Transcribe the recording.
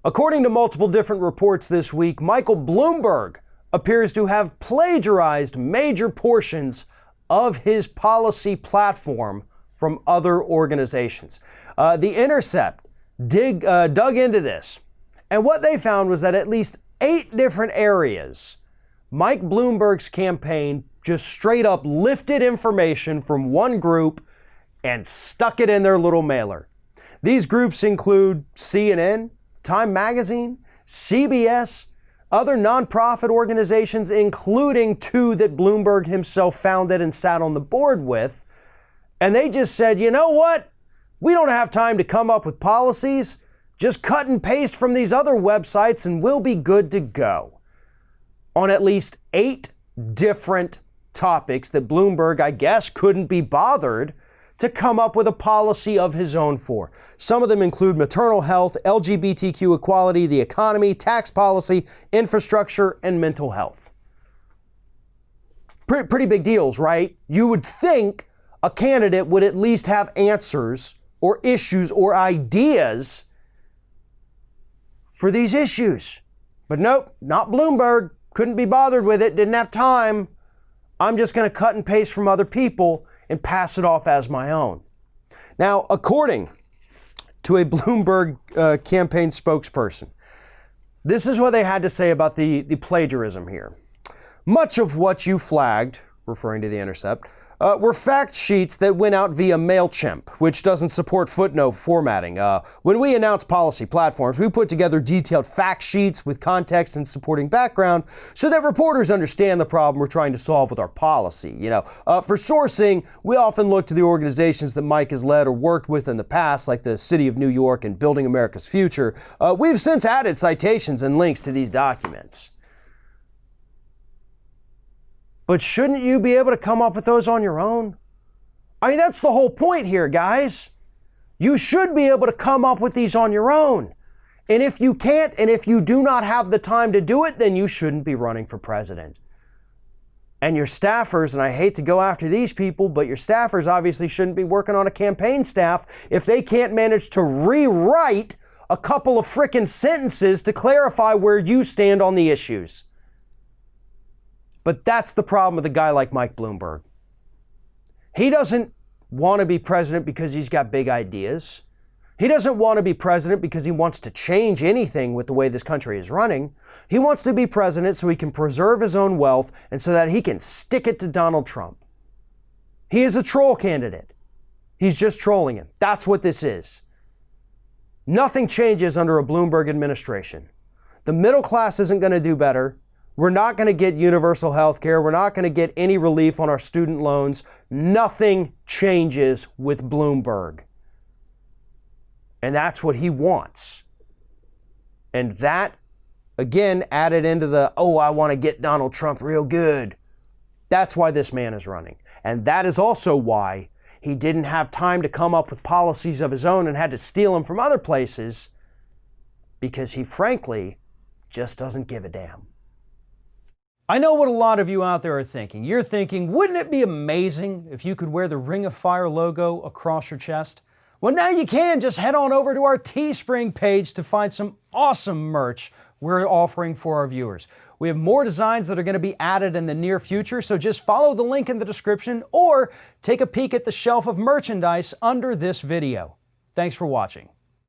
According to multiple different reports this week, Michael Bloomberg appears to have plagiarized major portions of his policy platform from other organizations. The Intercept dug into this, and what they found was that at least 8 different areas, Mike Bloomberg's campaign just straight up lifted information from one group and stuck it in their little mailer. These groups include CNN, Time Magazine, CBS, other nonprofit organizations, including 2 that Bloomberg himself founded and sat on the board with. And they just said, you know what? We don't have time to come up with policies. Just cut and paste from these other websites and we'll be good to go. On at least 8 different topics that Bloomberg, I guess, couldn't be bothered to come up with a policy of his own for. Some of them include maternal health, LGBTQ equality, the economy, tax policy, infrastructure, and mental health. Pretty big deals, right? You would think a candidate would at least have answers or issues or ideas for these issues. But nope, not Bloomberg. Couldn't be bothered with it, didn't have time. I'm just going to cut and paste from other people and pass it off as my own. Now, according to a Bloomberg campaign spokesperson, this is what they had to say about the plagiarism here. Much of what you flagged, referring to The Intercept, were fact sheets that went out via MailChimp, which doesn't support footnote formatting. When we announce policy platforms, we put together detailed fact sheets with context and supporting background so that reporters understand the problem we're trying to solve with our policy. For sourcing, we often look to the organizations that Mike has led or worked with in the past, like the City of New York and Building America's Future. We've since added citations and links to these documents. But shouldn't you be able to come up with those on your own? I mean, that's the whole point here, guys. You should be able to come up with these on your own. And if you can't, and if you do not have the time to do it, then you shouldn't be running for president. And your staffers, and I hate to go after these people, but your staffers obviously shouldn't be working on a campaign staff if they can't manage to rewrite a couple of frickin' sentences to clarify where you stand on the issues. But that's the problem with a guy like Mike Bloomberg. He doesn't want to be president because he's got big ideas. He doesn't want to be president because he wants to change anything with the way this country is running. He wants to be president so he can preserve his own wealth and so that he can stick it to Donald Trump. He is a troll candidate. He's just trolling him. That's what this is. Nothing changes under a Bloomberg administration. The middle class isn't going to do better. We're not going to get universal health care. We're not going to get any relief on our student loans. Nothing changes with Bloomberg. And that's what he wants. And that, again, added into the, I want to get Donald Trump real good. That's why this man is running. And that is also why he didn't have time to come up with policies of his own and had to steal them from other places, because he, frankly, just doesn't give a damn. I know what a lot of you out there are thinking. You're thinking, wouldn't it be amazing if you could wear the Ring of Fire logo across your chest? Well, now you can. Just head on over to our Teespring page to find some awesome merch we're offering for our viewers. We have more designs that are going to be added in the near future, so just follow the link in the description or take a peek at the shelf of merchandise under this video. Thanks for watching.